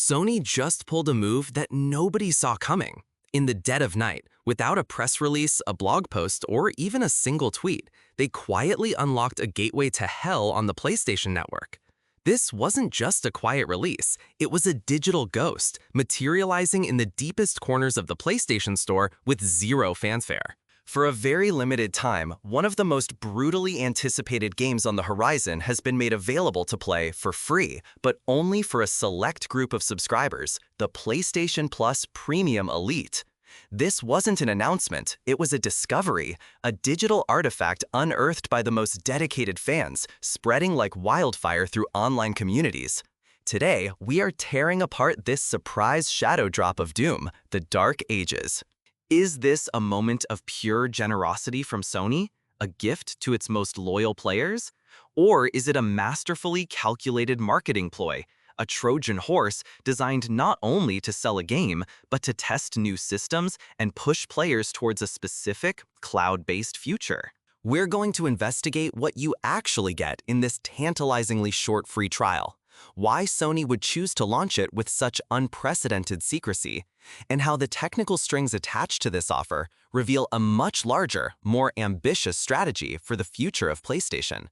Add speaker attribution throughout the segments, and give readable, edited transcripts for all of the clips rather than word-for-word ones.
Speaker 1: Sony just pulled a move that nobody saw coming. In the dead of night, without a press release, a blog post, or even a single tweet, they quietly unlocked a gateway to hell on the PlayStation Network. This wasn't just a quiet release, it was a digital ghost, materializing in the deepest corners of the PlayStation Store with zero fanfare. For a very limited time, one of the most brutally anticipated games on the horizon has been made available to play for free, but only for a select group of subscribers, the PlayStation Plus Premium Elite. This wasn't an announcement, it was a discovery, a digital artifact unearthed by the most dedicated fans, spreading like wildfire through online communities. Today, we are tearing apart this surprise shadow drop of doom, the Dark Ages. Is this a moment of pure generosity from Sony, a gift to its most loyal players? Or is it a masterfully calculated marketing ploy, a Trojan horse designed not only to sell a game, but to test new systems and push players towards a specific, cloud-based future? We're going to investigate what you actually get in this tantalizingly short free trial, why Sony would choose to launch it with such unprecedented secrecy, and how the technical strings attached to this offer reveal a much larger, more ambitious strategy for the future of PlayStation.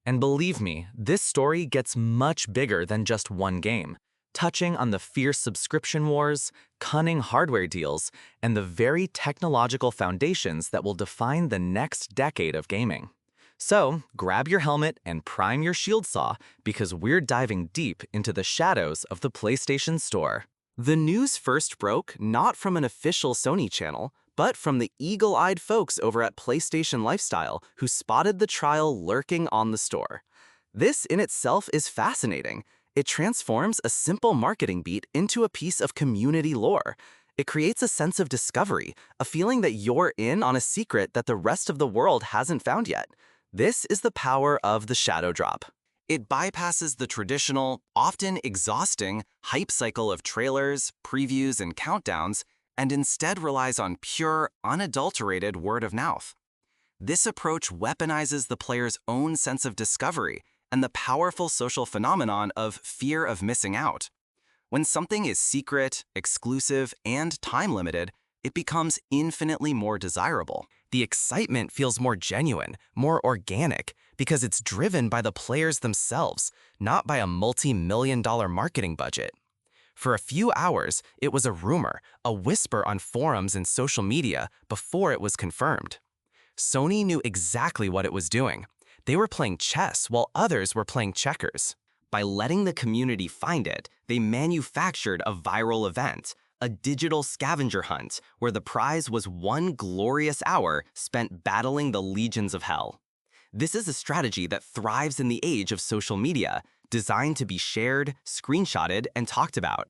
Speaker 1: And believe me, this story gets much bigger than just one game, touching on the fierce subscription wars, cunning hardware deals, and the very technological foundations that will define the next decade of gaming. So, grab your helmet and prime your shield saw because we're diving deep into the shadows of the PlayStation Store. The news first broke not from an official Sony channel, but from the eagle-eyed folks over at PlayStation Lifestyle who spotted the trial lurking on the store. This in itself is fascinating. It transforms a simple marketing beat into a piece of community lore. It creates a sense of discovery, a feeling that you're in on a secret that the rest of the world hasn't found yet. This is the power of the shadow drop. It bypasses the traditional, often exhausting, hype cycle of trailers, previews, and countdowns, and instead relies on pure, unadulterated word of mouth. This approach weaponizes the player's own sense of discovery and the powerful social phenomenon of fear of missing out. When something is secret, exclusive, and time-limited, it becomes infinitely more desirable. The excitement feels more genuine, more organic, because it's driven by the players themselves, not by a multi-million-dollar marketing budget. For a few hours, it was a rumor, a whisper on forums and social media before it was confirmed. Sony knew exactly what it was doing. They were playing chess while others were playing checkers. By letting the community find it, they manufactured a viral event, a digital scavenger hunt where the prize was one glorious hour spent battling the legions of hell. This is a strategy that thrives in the age of social media, designed to be shared, screenshotted, and talked about.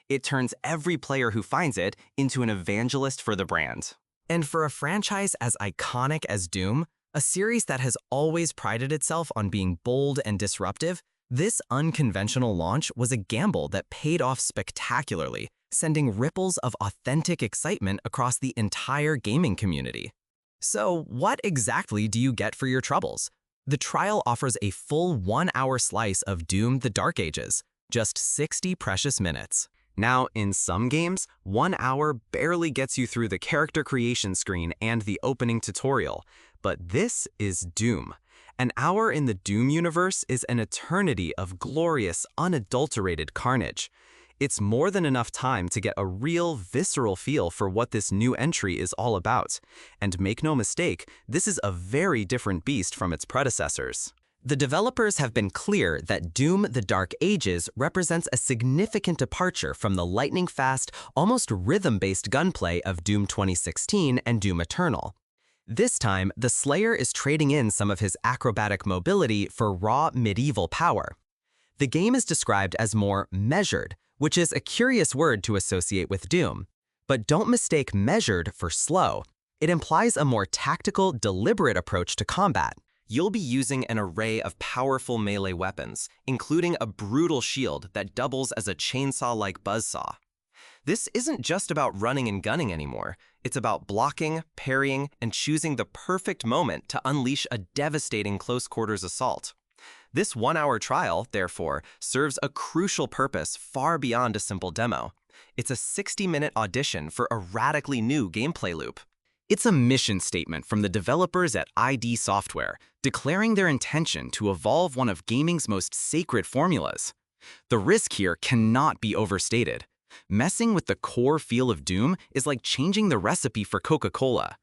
Speaker 1: It turns every player who finds it into an evangelist for the brand. And for a franchise as iconic as Doom, a series that has always prided itself on being bold and disruptive, this unconventional launch was a gamble that paid off spectacularly, sending ripples of authentic excitement across the entire gaming community. So, what exactly do you get for your troubles? The trial offers a full 1-hour slice of Doom: The Dark Ages, just 60 precious minutes. Now, in some games, 1 hour barely gets you through the character creation screen and the opening tutorial, but this is Doom. An hour in the Doom universe is an eternity of glorious, unadulterated carnage. It's more than enough time to get a real, visceral feel for what this new entry is all about. And make no mistake, this is a very different beast from its predecessors. The developers have been clear that Doom: The Dark Ages represents a significant departure from the lightning-fast, almost rhythm-based gunplay of Doom 2016 and Doom Eternal. This time, the Slayer is trading in some of his acrobatic mobility for raw medieval power. The game is described as more measured, which is a curious word to associate with Doom. But don't mistake measured for slow. It implies a more tactical, deliberate approach to combat. You'll be using an array of powerful melee weapons, including a brutal shield that doubles as a chainsaw-like buzzsaw. This isn't just about running and gunning anymore. It's about blocking, parrying, and choosing the perfect moment to unleash a devastating close-quarters assault. This one-hour trial, therefore, serves a crucial purpose far beyond a simple demo. It's a 60-minute audition for a radically new gameplay loop. It's a mission statement from the developers at ID Software, declaring their intention to evolve one of gaming's most sacred formulas. The risk here cannot be overstated. Messing with the core feel of Doom is like changing the recipe for Coca-Cola.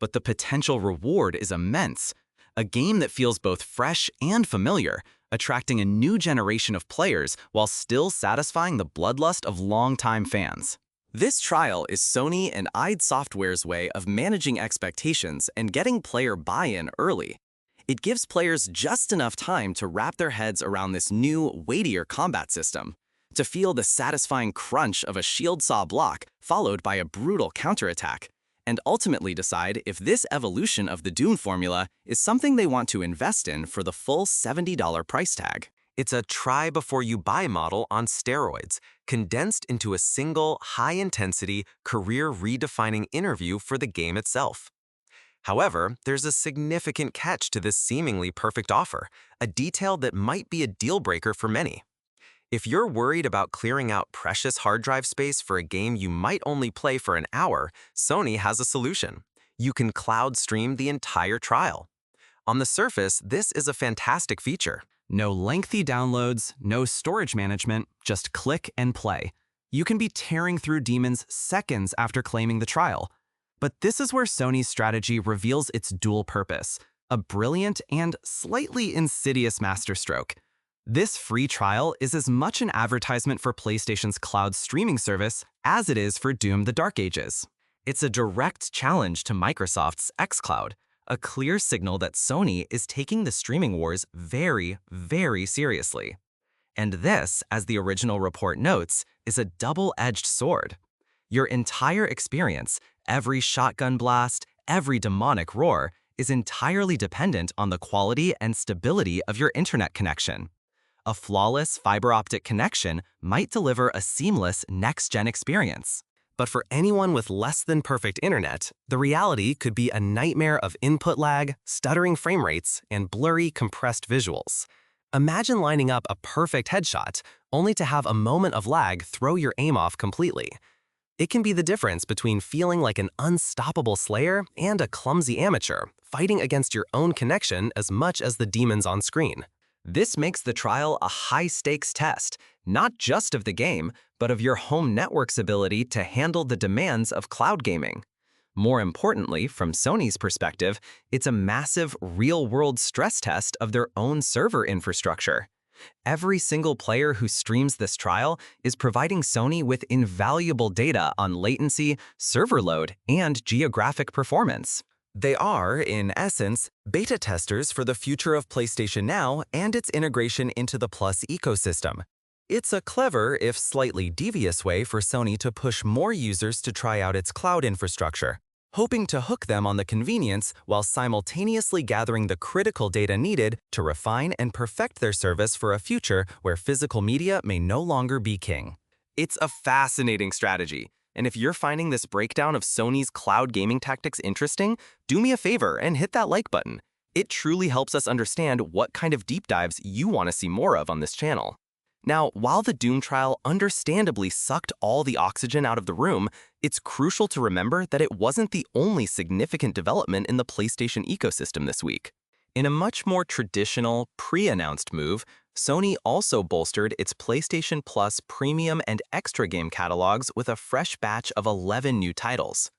Speaker 1: But the potential reward is immense. A game that feels both fresh and familiar, attracting a new generation of players while still satisfying the bloodlust of longtime fans. This trial is Sony and ID Software's way of managing expectations and getting player buy-in early. It gives players just enough time to wrap their heads around this new, weightier combat system, to feel the satisfying crunch of a shield saw block followed by a brutal counterattack, and ultimately decide if this evolution of the Doom formula is something they want to invest in for the full $70 price tag. It's a try-before-you-buy model on steroids, condensed into a single, high-intensity, career-redefining interview for the game itself. However, there's a significant catch to this seemingly perfect offer, a detail that might be a deal-breaker for many. If you're worried about clearing out precious hard drive space for a game you might only play for an hour, Sony has a solution. You can cloud stream the entire trial. On the surface, this is a fantastic feature. No lengthy downloads, no storage management, just click and play. You can be tearing through demons seconds after claiming the trial. But this is where Sony's strategy reveals its dual purpose, a brilliant and slightly insidious masterstroke. This free trial is as much an advertisement for PlayStation's cloud streaming service as it is for Doom: The Dark Ages. It's a direct challenge to Microsoft's xCloud, a clear signal that Sony is taking the streaming wars very, very seriously. And this, as the original report notes, is a double-edged sword. Your entire experience, every shotgun blast, every demonic roar, is entirely dependent on the quality and stability of your internet connection. A flawless fiber optic connection might deliver a seamless next-gen experience. But for anyone with less than perfect internet, the reality could be a nightmare of input lag, stuttering frame rates, and blurry, compressed visuals. Imagine lining up a perfect headshot, only to have a moment of lag throw your aim off completely. It can be the difference between feeling like an unstoppable slayer and a clumsy amateur, fighting against your own connection as much as the demons on screen. This makes the trial a high-stakes test, not just of the game, but of your home network's ability to handle the demands of cloud gaming. More importantly, from Sony's perspective, it's a massive, real-world stress test of their own server infrastructure. Every single player who streams this trial is providing Sony with invaluable data on latency, server load, and geographic performance. They are, in essence, beta testers for the future of PlayStation Now and its integration into the Plus ecosystem. It's a clever, if slightly devious way for Sony to push more users to try out its cloud infrastructure, hoping to hook them on the convenience while simultaneously gathering the critical data needed to refine and perfect their service for a future where physical media may no longer be king. It's a fascinating strategy. And if you're finding this breakdown of Sony's cloud gaming tactics interesting, do me a favor and hit that like button. It truly helps us understand what kind of deep dives you want to see more of on this channel. Now, while the Doom trial understandably sucked all the oxygen out of the room, it's crucial to remember that it wasn't the only significant development in the PlayStation ecosystem this week. In a much more traditional, pre-announced move, Sony also bolstered its PlayStation Plus premium and extra game catalogs with a fresh batch of 11 new titles.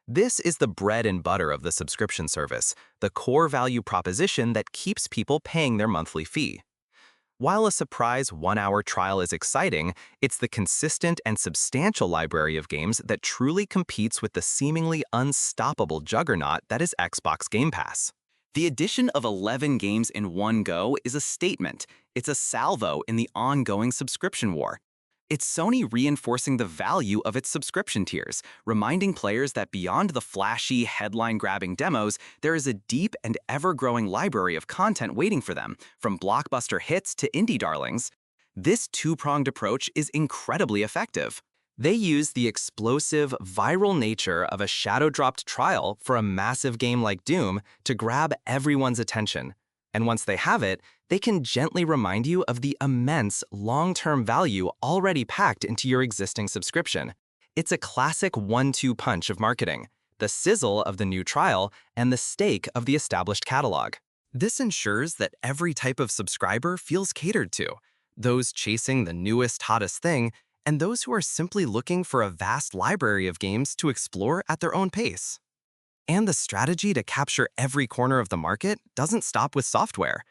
Speaker 1: This is the bread and butter of the subscription service, the core value proposition that keeps people paying their monthly fee. While a surprise one-hour trial is exciting, it's the consistent and substantial library of games that truly competes with the seemingly unstoppable juggernaut that is Xbox Game Pass. The addition of 11 games in one go is a statement. It's a salvo in the ongoing subscription war. It's Sony reinforcing the value of its subscription tiers, reminding players that beyond the flashy, headline-grabbing demos, there is a deep and ever-growing library of content waiting for them, from blockbuster hits to indie darlings. This two-pronged approach is incredibly effective. They use the explosive, viral nature of a shadow-dropped trial for a massive game like Doom to grab everyone's attention. And once they have it, they can gently remind you of the immense long-term value already packed into your existing subscription. It's a classic 1-2 punch of marketing: the sizzle of the new trial and the steak of the established catalog. This ensures that every type of subscriber feels catered to: those chasing the newest, hottest thing, and those who are simply looking for a vast library of games to explore at their own pace. And the strategy to capture every corner of the market doesn't stop with software.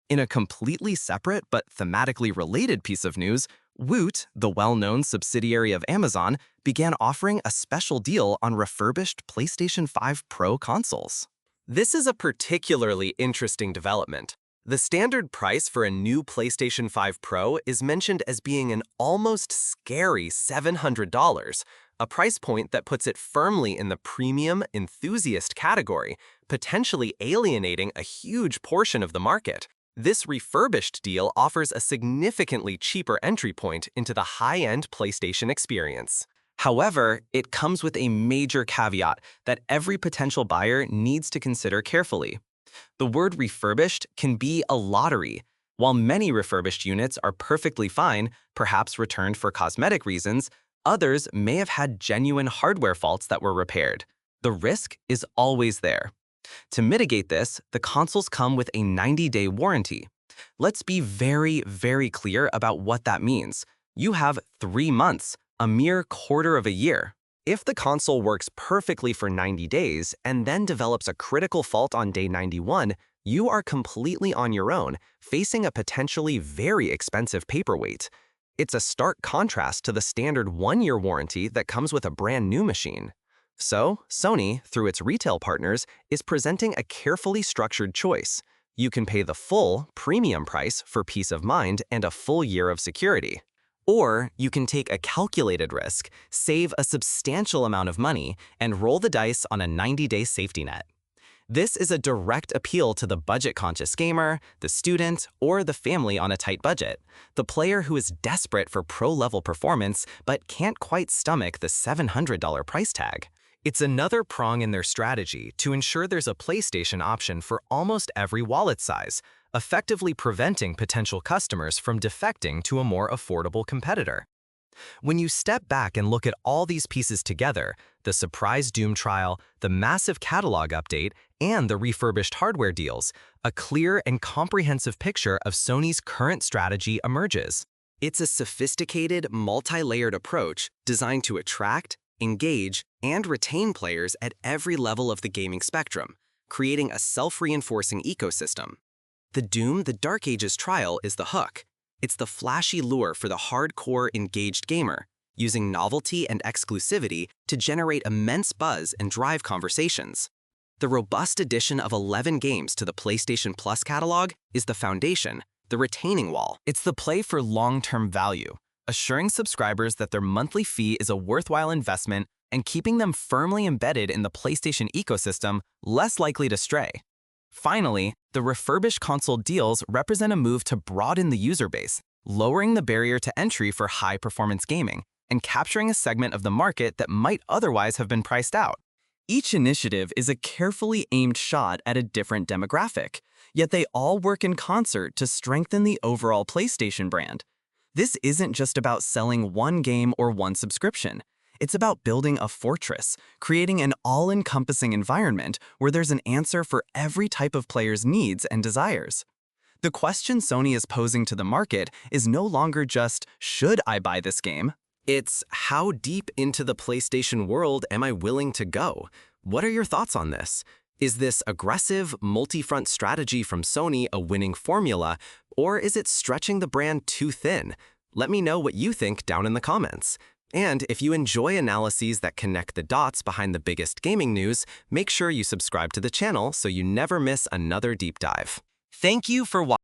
Speaker 1: In a completely separate but thematically related piece of news, Woot, the well-known subsidiary of Amazon, began offering a special deal on refurbished PlayStation 5 Pro consoles. This is a particularly interesting development. The standard price for a new PlayStation 5 Pro is mentioned as being an almost scary $700, a price point that puts it firmly in the premium enthusiast category, potentially alienating a huge portion of the market. This refurbished deal offers a significantly cheaper entry point into the high-end PlayStation experience. However, it comes with a major caveat that every potential buyer needs to consider carefully. The word refurbished can be a lottery. While many refurbished units are perfectly fine, perhaps returned for cosmetic reasons, others may have had genuine hardware faults that were repaired. The risk is always there. To mitigate this, the consoles come with a 90-day warranty. Let's be very, very clear about what that means. You have 3 months, a mere quarter of a year. If the console works perfectly for 90 days and then develops a critical fault on day 91, you are completely on your own, facing a potentially very expensive paperweight. It's a stark contrast to the standard 1-year warranty that comes with a brand new machine. So, Sony, through its retail partners, is presenting a carefully structured choice. You can pay the full, premium price for peace of mind and a full year of security. Or you can take a calculated risk, save a substantial amount of money, and roll the dice on a 90-day safety net. This is a direct appeal to the budget-conscious gamer, the student, or the family on a tight budget, the player who is desperate for pro-level performance but can't quite stomach the $700 price tag. It's another prong in their strategy to ensure there's a PlayStation option for almost every wallet size, effectively preventing potential customers from defecting to a more affordable competitor. When you step back and look at all these pieces together, the surprise Doom trial, the massive catalog update, and the refurbished hardware deals, a clear and comprehensive picture of Sony's current strategy emerges. It's a sophisticated, multi-layered approach designed to attract, engage, and retain players at every level of the gaming spectrum, creating a self-reinforcing ecosystem. The Doom The Dark Ages trial is the hook. It's the flashy lure for the hardcore, engaged gamer, using novelty and exclusivity to generate immense buzz and drive conversations. The robust addition of 11 games to the PlayStation Plus catalog is the foundation, the retaining wall. It's the play for long-term value, assuring subscribers that their monthly fee is a worthwhile investment and keeping them firmly embedded in the PlayStation ecosystem, less likely to stray. Finally, the refurbished console deals represent a move to broaden the user base, lowering the barrier to entry for high-performance gaming, and capturing a segment of the market that might otherwise have been priced out. Each initiative is a carefully aimed shot at a different demographic, yet they all work in concert to strengthen the overall PlayStation brand. This isn't just about selling one game or one subscription. It's about building a fortress, creating an all-encompassing environment where there's an answer for every type of player's needs and desires. The question Sony is posing to the market is no longer just, should I buy this game? It's, how deep into the PlayStation world am I willing to go? What are your thoughts on this? Is this aggressive, multi-front strategy from Sony a winning formula, or is it stretching the brand too thin? Let me know what you think down in the comments. And if you enjoy analyses that connect the dots behind the biggest gaming news, make sure you subscribe to the channel so you never miss another deep dive. Thank you for watching.